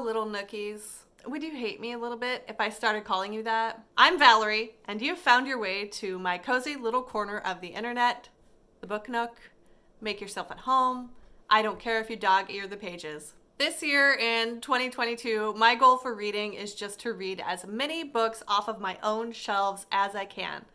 Hello, little nookies. Would you hate me a little bit if I started calling you that? I'm Valerie, and you've found your way to my cozy little corner of the internet, the Book Nook. Make yourself at home. I don't care if you dog ear the pages. This year in 2022, my goal for reading is just to read as many books off of my own shelves as I can.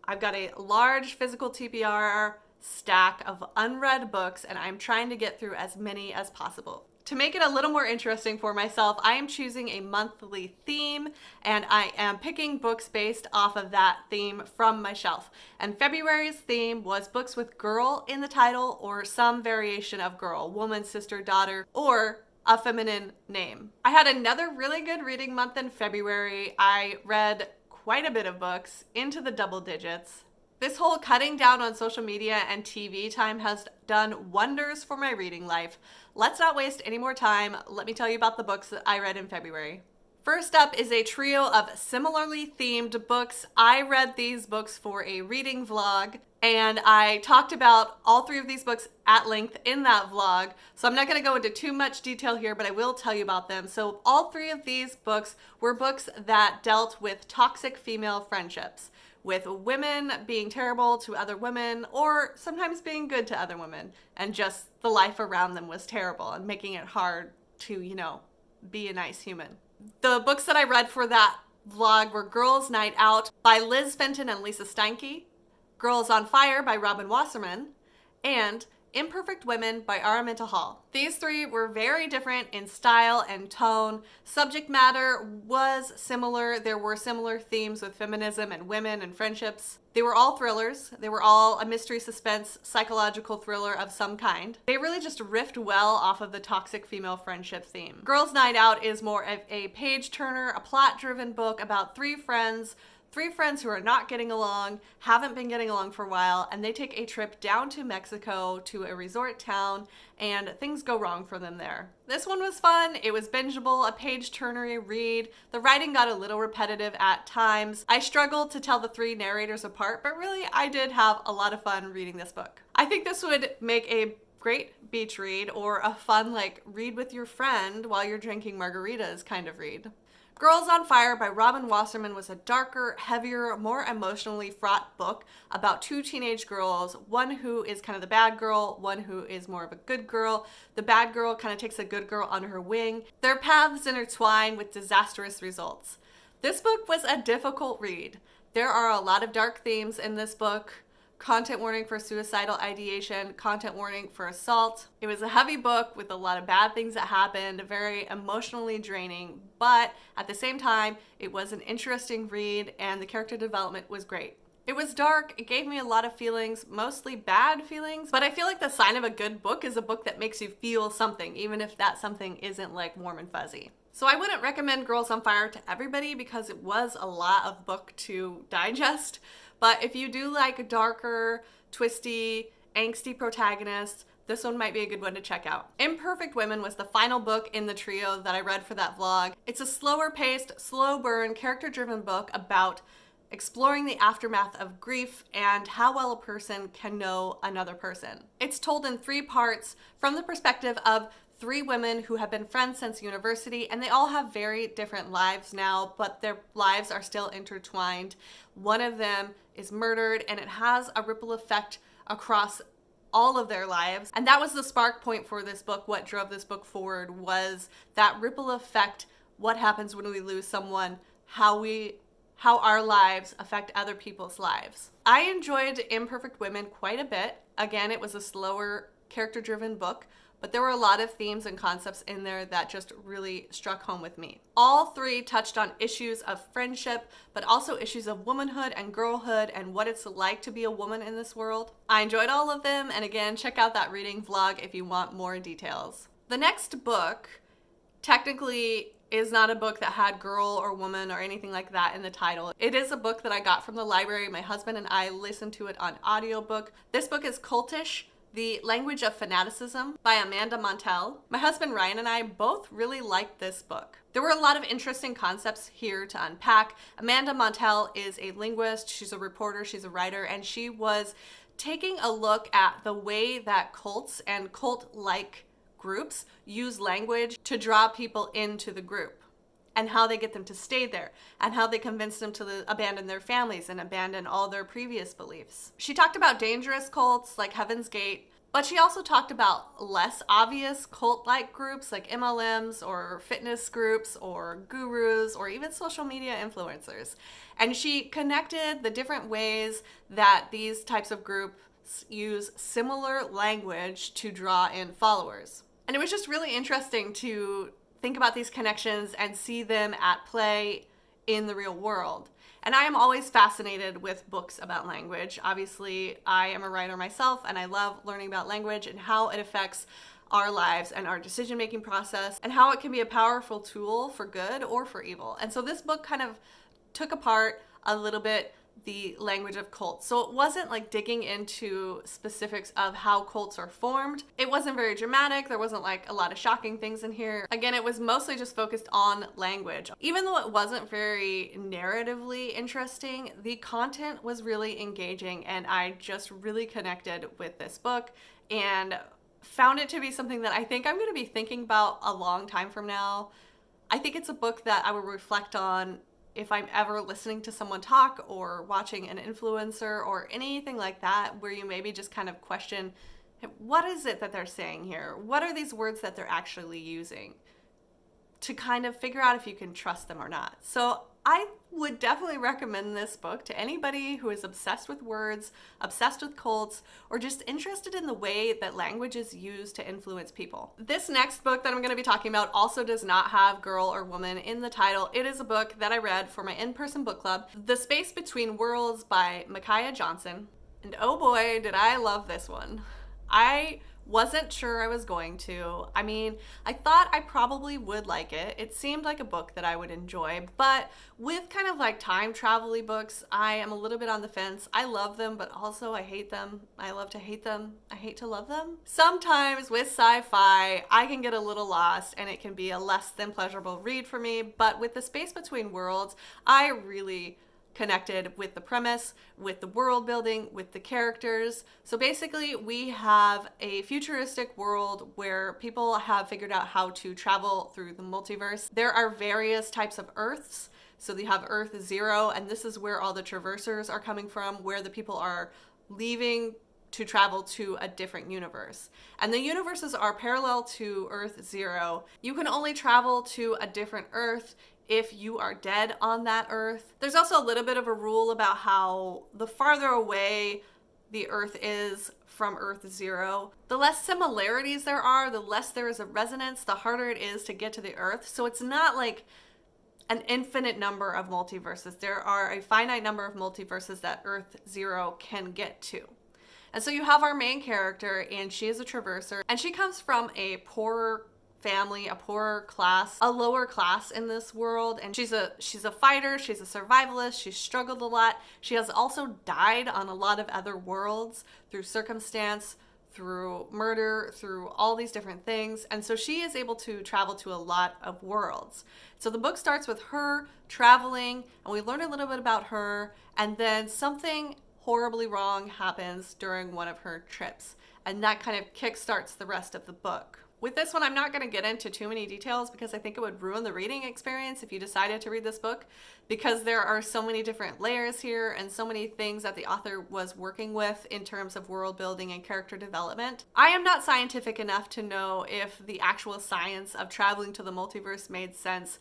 I've got a large physical TBR stack of unread books, and I'm trying to get through as many as possible. To make it a little more interesting for myself, I am choosing a monthly theme, and I am picking books based off of that theme from my shelf. And February's theme was books with girl in the title or some variation of girl, woman, sister, daughter, or a feminine name. I had another really good reading month in February. I read quite a bit of books into the double digits. This whole cutting down on social media and TV time has done wonders for my reading life. Let's not waste any more time. Let me tell you about the books that I read in February. First up is a trio of similarly themed books. I read these books for a reading vlog, and I talked about all three of these books at length in that vlog. So I'm not going to go into too much detail here, but I will tell you about them. So all three of these books were books that dealt with toxic female friendships, with women being terrible to other women or sometimes being good to other women, and just the life around them was terrible and making it hard to, be a nice human. The books that I read for that vlog were Girls' Night Out by Liz Fenton and Lisa Steinke, Girls on Fire by Robin Wasserman, and Imperfect Women by Araminta Hall. These three were very different in style and tone. Subject matter was similar. There were similar themes with feminism and women and friendships. They were all thrillers. They were all a mystery suspense psychological thriller of some kind. They really just riffed well off of the toxic female friendship theme. Girls' Night Out is more of a page turner, a plot-driven book about three friends who are not getting along, haven't been getting along for a while, and they take a trip down to Mexico to a resort town, and things go wrong for them there. This one was fun. It was bingeable, a page-turnery read. The writing got a little repetitive at times. I struggled to tell the three narrators apart, but really I did have a lot of fun reading this book. I think this would make a great beach read or a fun read with your friend while you're drinking margaritas kind of read. Girls on Fire by Robin Wasserman was a darker, heavier, more emotionally fraught book about two teenage girls, one who is kind of the bad girl, one who is more of a good girl. The bad girl kind of takes a good girl under her wing. Their paths intertwine with disastrous results. This book was a difficult read. There are a lot of dark themes in this book. Content warning for suicidal ideation, content warning for assault. It was a heavy book with a lot of bad things that happened, very emotionally draining, but at the same time, it was an interesting read and the character development was great. It was dark, it gave me a lot of feelings, mostly bad feelings, but I feel like the sign of a good book is a book that makes you feel something, even if that something isn't warm and fuzzy. So I wouldn't recommend Girls on Fire to everybody because it was a lot of book to digest. But if you do like darker, twisty, angsty protagonists, this one might be a good one to check out. Imperfect Women was the final book in the trio that I read for that vlog. It's a slower paced, slow burn, character-driven book about exploring the aftermath of grief and how well a person can know another person. It's told in 3 parts from the perspective of 3 women who have been friends since university, and they all have very different lives now, but their lives are still intertwined. One of them is murdered, and it has a ripple effect across all of their lives. And that was the spark point for this book. What drove this book forward was that ripple effect. What happens when we lose someone, how our lives affect other people's lives. I enjoyed Imperfect Women quite a bit. Again, it was a slower, character-driven book, but there were a lot of themes and concepts in there that just really struck home with me. All 3 touched on issues of friendship, but also issues of womanhood and girlhood and what it's like to be a woman in this world. I enjoyed all of them, and again, check out that reading vlog if you want more details. The next book technically is not a book that had girl or woman or anything like that in the title. It is a book that I got from the library. My husband and I listened to it on audiobook. This book is Cultish, The Language of Fanaticism by Amanda Montell. My husband Ryan and I both really liked this book. There were a lot of interesting concepts here to unpack. Amanda Montell is a linguist, she's a reporter, she's a writer, and she was taking a look at the way that cults and cult-like groups use language to draw people into the group, and how they get them to stay there, and how they convince them to abandon their families and abandon all their previous beliefs. She talked about dangerous cults like Heaven's Gate, but she also talked about less obvious cult-like groups like MLMs or fitness groups or gurus or even social media influencers. And she connected the different ways that these types of groups use similar language to draw in followers. And it was just really interesting to think about these connections and see them at play in the real world. And I am always fascinated with books about language. Obviously, I am a writer myself, and I love learning about language and how it affects our lives and our decision-making process, and how it can be a powerful tool for good or for evil. And so this book kind of took apart a little bit the language of cults. So it wasn't like digging into specifics of how cults are formed. It wasn't very dramatic. There wasn't like a lot of shocking things in here. Again, it was mostly just focused on language. Even though it wasn't very narratively interesting, the content was really engaging, and I just really connected with this book and found it to be something that I think I'm going to be thinking about a long time from now. I think it's a book that I will reflect on if I'm ever listening to someone talk or watching an influencer or anything like that, where you maybe just kind of question, what is it that they're saying here? What are these words that they're actually using? To kind of figure out if you can trust them or not. So I would definitely recommend this book to anybody who is obsessed with words, obsessed with cults, or just interested in the way that language is used to influence people. This next book that I'm going to be talking about also does not have girl or woman in the title. It is a book that I read for my in-person book club, The Space Between Worlds by Micaiah Johnson. And oh boy, did I love this one. I wasn't sure I was going to. I mean, I thought I probably would like it. It seemed like a book that I would enjoy, but with kind of like time travel-y books, I am a little bit on the fence. I love them, but also I hate them. I love to hate them. I hate to love them. Sometimes with sci-fi, I can get a little lost and it can be a less than pleasurable read for me, but with The Space Between Worlds, I really connected with the premise, with the world building, with the characters. So basically we have a futuristic world where people have figured out how to travel through the multiverse. There are various types of Earths. So you have Earth 0, and this is where all the traversers are coming from, where the people are leaving to travel to a different universe. And the universes are parallel to Earth 0. You can only travel to a different Earth if you are dead on that Earth. There's also a little bit of a rule about how the farther away the Earth is from Earth 0, the less similarities there are, the less there is a resonance, the harder it is to get to the Earth. So it's not like an infinite number of multiverses. There are a finite number of multiverses that Earth 0 can get to. And so you have our main character, and she is a traverser, and she comes from a poorer family, a poorer class, a lower class in this world, and she's a fighter, she's a survivalist, she's struggled a lot. She has also died on a lot of other worlds through circumstance, through murder, through all these different things, and so she is able to travel to a lot of worlds. So the book starts with her traveling, and we learn a little bit about her, and then something horribly wrong happens during one of her trips, and that kind of kickstarts the rest of the book. With this one, I'm not going to get into too many details because I think it would ruin the reading experience if you decided to read this book, because there are so many different layers here and so many things that the author was working with in terms of world building and character development. I am not scientific enough to know if the actual science of traveling to the multiverse made sense,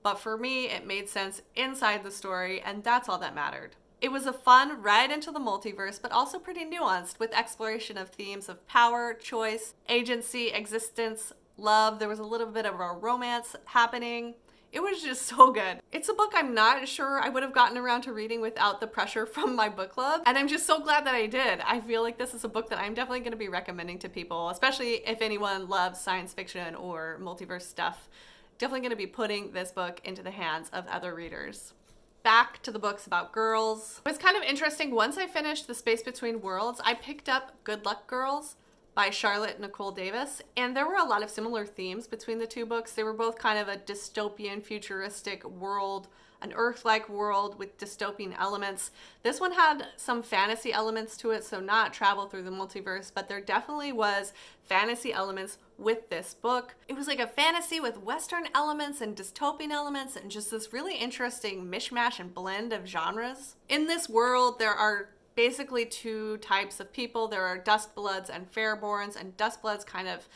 but for me, it made sense inside the story, and that's all that mattered. It was a fun ride into the multiverse, but also pretty nuanced, with exploration of themes of power, choice, agency, existence, love. There was a little bit of a romance happening. It was just so good. It's a book I'm not sure I would have gotten around to reading without the pressure from my book club, and I'm just so glad that I did. I feel like this is a book that I'm definitely going to be recommending to people, especially if anyone loves science fiction or multiverse stuff. Definitely going to be putting this book into the hands of other readers. Back to the books about girls. It was kind of interesting. Once I finished The Space Between Worlds, I picked up Good Luck Girls by Charlotte Nicole Davis. And there were a lot of similar themes between the two books. They were both kind of a dystopian, futuristic world, an Earth-like world with dystopian elements. This one had some fantasy elements to it, so not travel through the multiverse, but there definitely was fantasy elements with this book. It was like a fantasy with Western elements and dystopian elements and just this really interesting mishmash and blend of genres. In this world, there are basically two types of people. There are Dustbloods and Fairborns, and Dustbloods kind of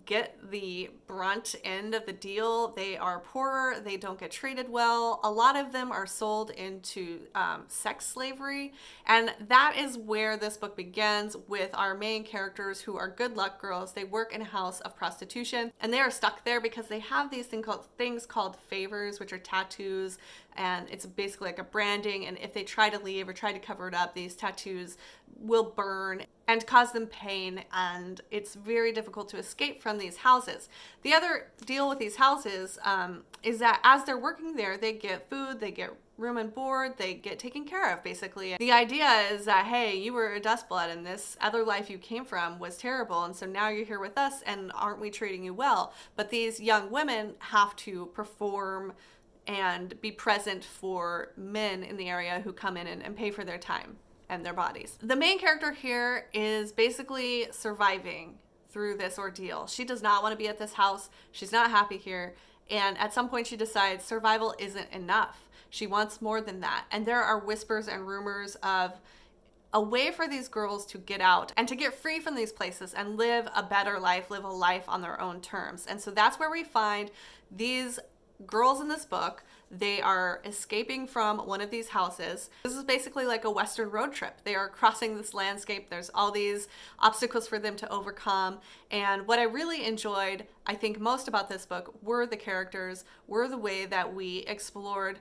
get the brunt end of the deal. They are poorer, they don't get treated well. A lot of them are sold into sex slavery, and that is where this book begins with our main characters who are good luck girls. They work in a house of prostitution, and they are stuck there because they have these things called favors, which are tattoos, and it's basically like a branding, and if they try to leave or try to cover it up, these tattoos will burn and cause them pain, and it's very difficult to escape from these houses. The other deal with these houses is that as they're working there, they get food, they get room and board, they get taken care of, basically. The idea is that, hey, you were a Dustblood and this other life you came from was terrible, and so now you're here with us, and aren't we treating you well? But these young women have to perform and be present for men in the area who come in and pay for their time and their bodies. The main character here is basically surviving through this ordeal. She does not want to be at this house. She's not happy here. And at some point she decides survival isn't enough. She wants more than that. And there are whispers and rumors of a way for these girls to get out and to get free from these places and live a better life, live a life on their own terms. And so that's where we find these girls in this book. They are escaping from one of these houses. This is basically like a Western road trip. They are crossing this landscape. There's all these obstacles for them to overcome. And what I really enjoyed, I think, most about this book were the characters, were the way that we explored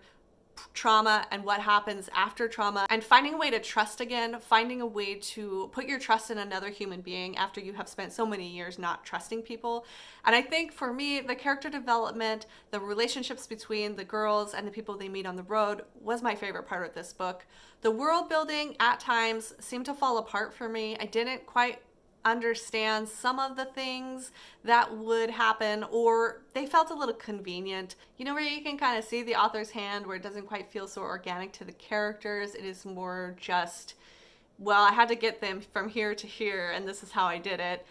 trauma and what happens after trauma, and finding a way to trust again, finding a way to put your trust in another human being after you have spent so many years not trusting people. And I think for me, the character development, the relationships between the girls and the people they meet on the road was my favorite part of this book. The world building at times seemed to fall apart for me. I didn't quite understand some of the things that would happen, or they felt a little convenient. You know, where you can kind of see the author's hand, where it doesn't quite feel so organic to the characters. It is more just, well, I had to get them from here to here, and this is how I did it.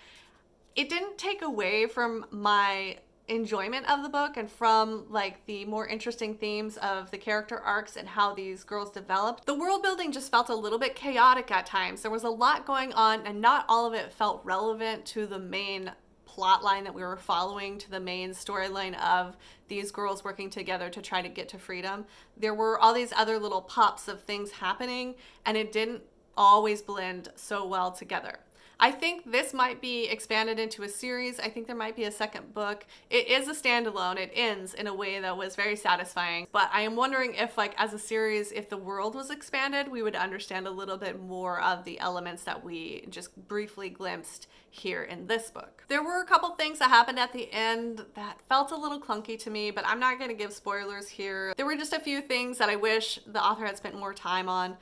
It didn't take away from my enjoyment of the book and from like the more interesting themes of the character arcs and how these girls developed. The world building just felt a little bit chaotic at times. There was a lot going on, and not all of it felt relevant to the main plot line that we were following, to the main storyline of these girls working together to try to get to freedom. There were all these other little pops of things happening, and it didn't always blend so well together. I think this might be expanded into a series. I think there might be a second book. It is a standalone. It ends in a way that was very satisfying. But I am wondering if, like, as a series, if the world was expanded, we would understand a little bit more of the elements that we just briefly glimpsed here in this book. There were a couple things that happened at the end that felt a little clunky to me, but I'm not going to give spoilers here. There were just a few things that I wish the author had spent more time on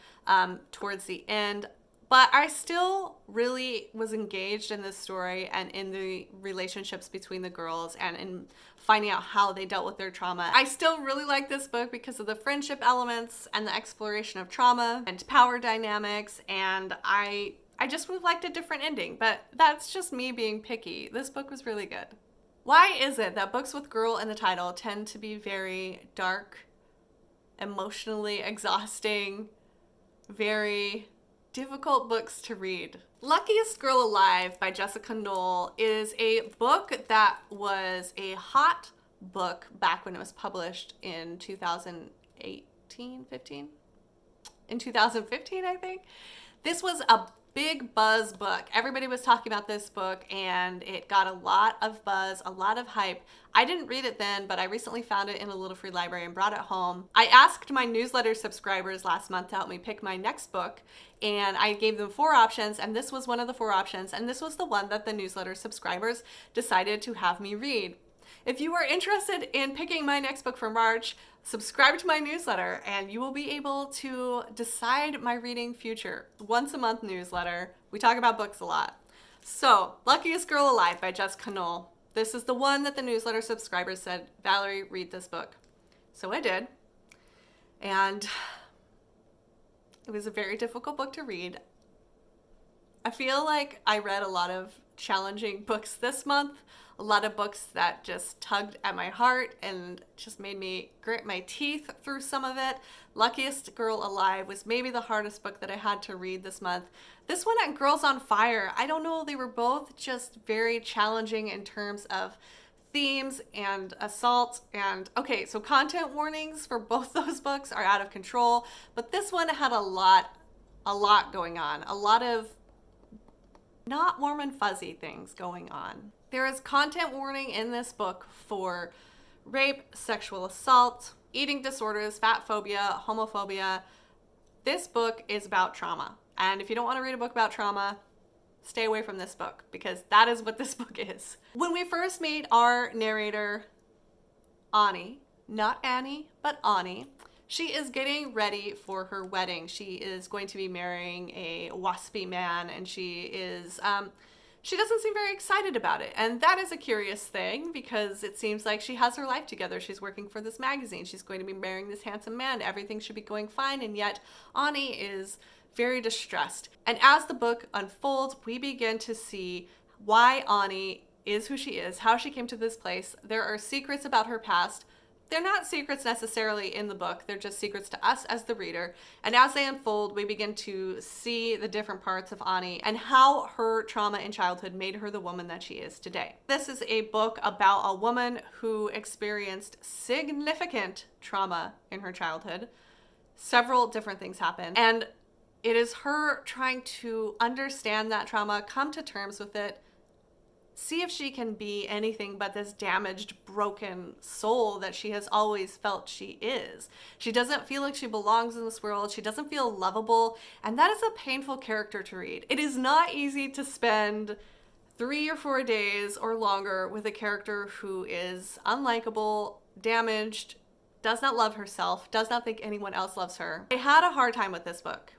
towards the end. But I still really was engaged in this story and in the relationships between the girls and in finding out how they dealt with their trauma. I still really like this book because of the friendship elements and the exploration of trauma and power dynamics, and I just would have liked a different ending, but that's just me being picky. This book was really good. Why is it that books with girl in the title tend to be very dark, emotionally exhausting, very difficult books to read? Luckiest Girl Alive by Jessica Knoll is a book that was a hot book back when it was published in 2015, I think. This was a big buzz book. Everybody was talking about this book, and it got a lot of buzz, a lot of hype. I didn't read it then, but I recently found it in a little free library and brought it home. I asked my newsletter subscribers last month to help me pick my next book, and I gave them 4 options, and this was one of the 4 options, and this was the one that the newsletter subscribers decided to have me read. If you are interested in picking my next book for March, subscribe to my newsletter and you will be able to decide my reading future. Once a month newsletter. We talk about books a lot. So, Luckiest Girl Alive by Jessica Knoll. This is the one that the newsletter subscribers said, Valerie, read this book. So I did. And it was a very difficult book to read. I feel like I read a lot of challenging books this month, a lot of books that just tugged at my heart and just made me grit my teeth through some of it. Luckiest Girl Alive was maybe the hardest book that I had to read this month. This one and Girls on Fire, I don't know, they were both just very challenging in terms of themes and assault. And okay, so content warnings for both those books are out of control, but this one had a lot going on, a lot of not warm and fuzzy things going on. There is content warning in this book for rape, sexual assault, eating disorders, fat phobia, homophobia. This book is about trauma. And if you don't want to read a book about trauma, stay away from this book, because that is what this book is. When we first meet our narrator, Ani, not Annie, but Ani, she is getting ready for her wedding. She is going to be marrying a waspy man, and she doesn't seem very excited about it. And that is a curious thing, because it seems like she has her life together. She's working for this magazine. She's going to be marrying this handsome man. Everything should be going fine, and yet Ani is very distressed. And as the book unfolds, we begin to see why Ani is who she is, how she came to this place. There are secrets about her past. They're not secrets necessarily in the book, they're just secrets to us as the reader. And as they unfold, we begin to see the different parts of Ani and how her trauma in childhood made her the woman that she is today. This is a book about a woman who experienced significant trauma in her childhood. Several different things happen, and it is her trying to understand that trauma, come to terms with it, see if she can be anything but this damaged, broken soul that she has always felt she is. She doesn't feel like she belongs in this world. She doesn't feel lovable. And that is a painful character to read. It is not easy to spend 3 or 4 days or longer with a character who is unlikable, damaged, does not love herself, does not think anyone else loves her. I had a hard time with this book.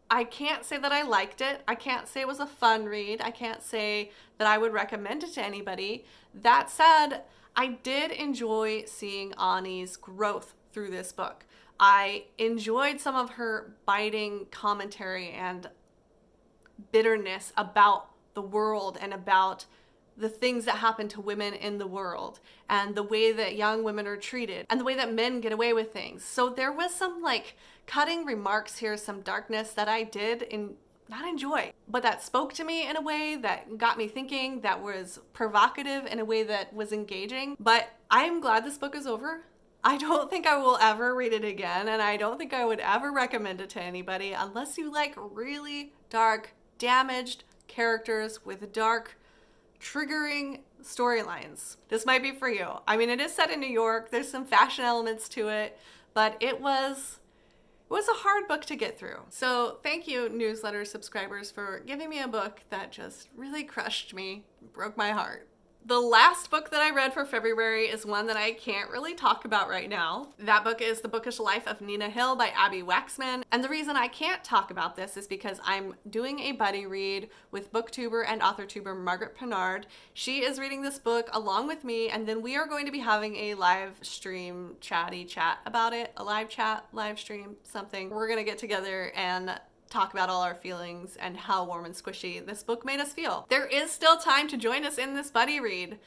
I can't say that I liked it. I can't say it was a fun read. I can't say that I would recommend it to anybody. That said, I did enjoy seeing Ani's growth through this book. I enjoyed some of her biting commentary and bitterness about the world and about the things that happen to women in the world and the way that young women are treated and the way that men get away with things. So there was some cutting remarks here, some darkness that I did not enjoy, but that spoke to me in a way that got me thinking, that was provocative in a way that was engaging. But I'm glad this book is over. I don't think I will ever read it again, and I don't think I would ever recommend it to anybody unless you like really dark, damaged characters with dark, triggering storylines. This might be for you. I mean, it is set in New York. There's some fashion elements to it, but it was a hard book to get through. So thank you, newsletter subscribers, for giving me a book that just really crushed me, broke my heart. The last book that I read for February is one that I can't really talk about right now. That book is The Bookish Life of Nina Hill by Abby Waxman. And the reason I can't talk about this is because I'm doing a buddy read with booktuber and authortuber Margaret Pinard. She is reading this book along with me, and then we are going to be having a live stream chat about it. A live chat, live stream, something. We're gonna get together and talk about all our feelings and how warm and squishy this book made us feel. There is still time to join us in this buddy read.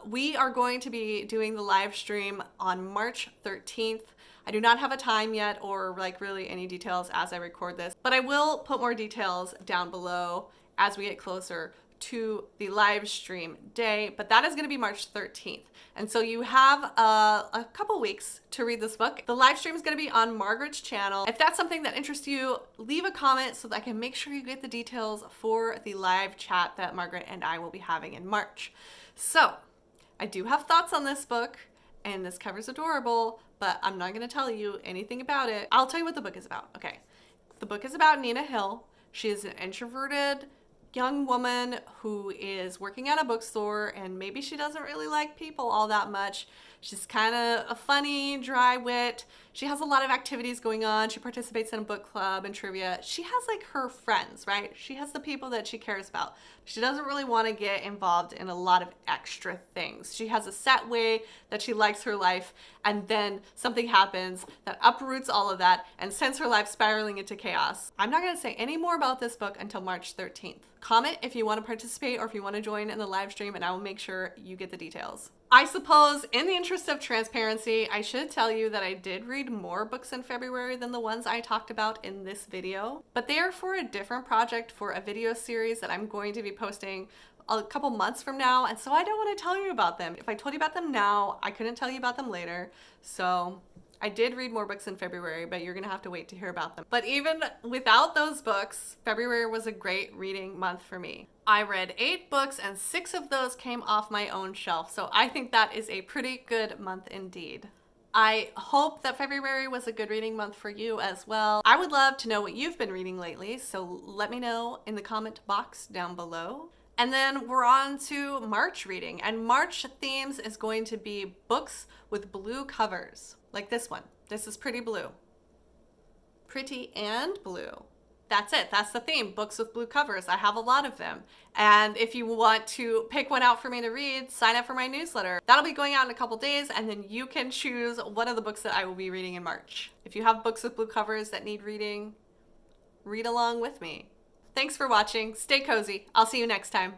We are going to be doing the live stream on March 13th. I do not have a time yet or really any details as I record this, but I will put more details down below as we get closer to the live stream day, but that is going to be March 13th. And so you have a couple weeks to read this book. The live stream is going to be on Margaret's channel. If that's something that interests you, leave a comment so that I can make sure you get the details for the live chat that Margaret and I will be having in March. So I do have thoughts on this book, and this cover's adorable, but I'm not going to tell you anything about it. I'll tell you what the book is about. Okay. The book is about Nina Hill. She is an introverted young woman who is working at a bookstore, and maybe she doesn't really like people all that much. She's kind of a funny, dry wit. She has a lot of activities going on. She participates in a book club and trivia. She has like her friends, right? She has the people that she cares about. She doesn't really want to get involved in a lot of extra things. She has a set way that she likes her life, and then something happens that uproots all of that and sends her life spiraling into chaos. I'm not going to say any more about this book until March 13th. Comment if you want to participate or if you want to join in the live stream, and I will make sure you get the details. I suppose in the interest of transparency, I should tell you that I did read more books in February than the ones I talked about in this video, but they are for a different project, for a video series that I'm going to be posting a couple months from now, and so I don't want to tell you about them. If I told you about them now, I couldn't tell you about them later, so I did read more books in February, but you're gonna have to wait to hear about them. But even without those books, February was a great reading month for me. I read 8 books and 6 of those came off my own shelf, so I think that is a pretty good month indeed. I hope that February was a good reading month for you as well. I would love to know what you've been reading lately, so let me know in the comment box down below. And then we're on to March reading, and March themes is going to be books with blue covers, like this one. This is pretty blue. Pretty and blue. That's it. That's the theme. Books with blue covers. I have a lot of them. And if you want to pick one out for me to read, sign up for my newsletter. That'll be going out in a couple days, and then you can choose one of the books that I will be reading in March. If you have books with blue covers that need reading, read along with me. Thanks for watching. Stay cozy. I'll see you next time.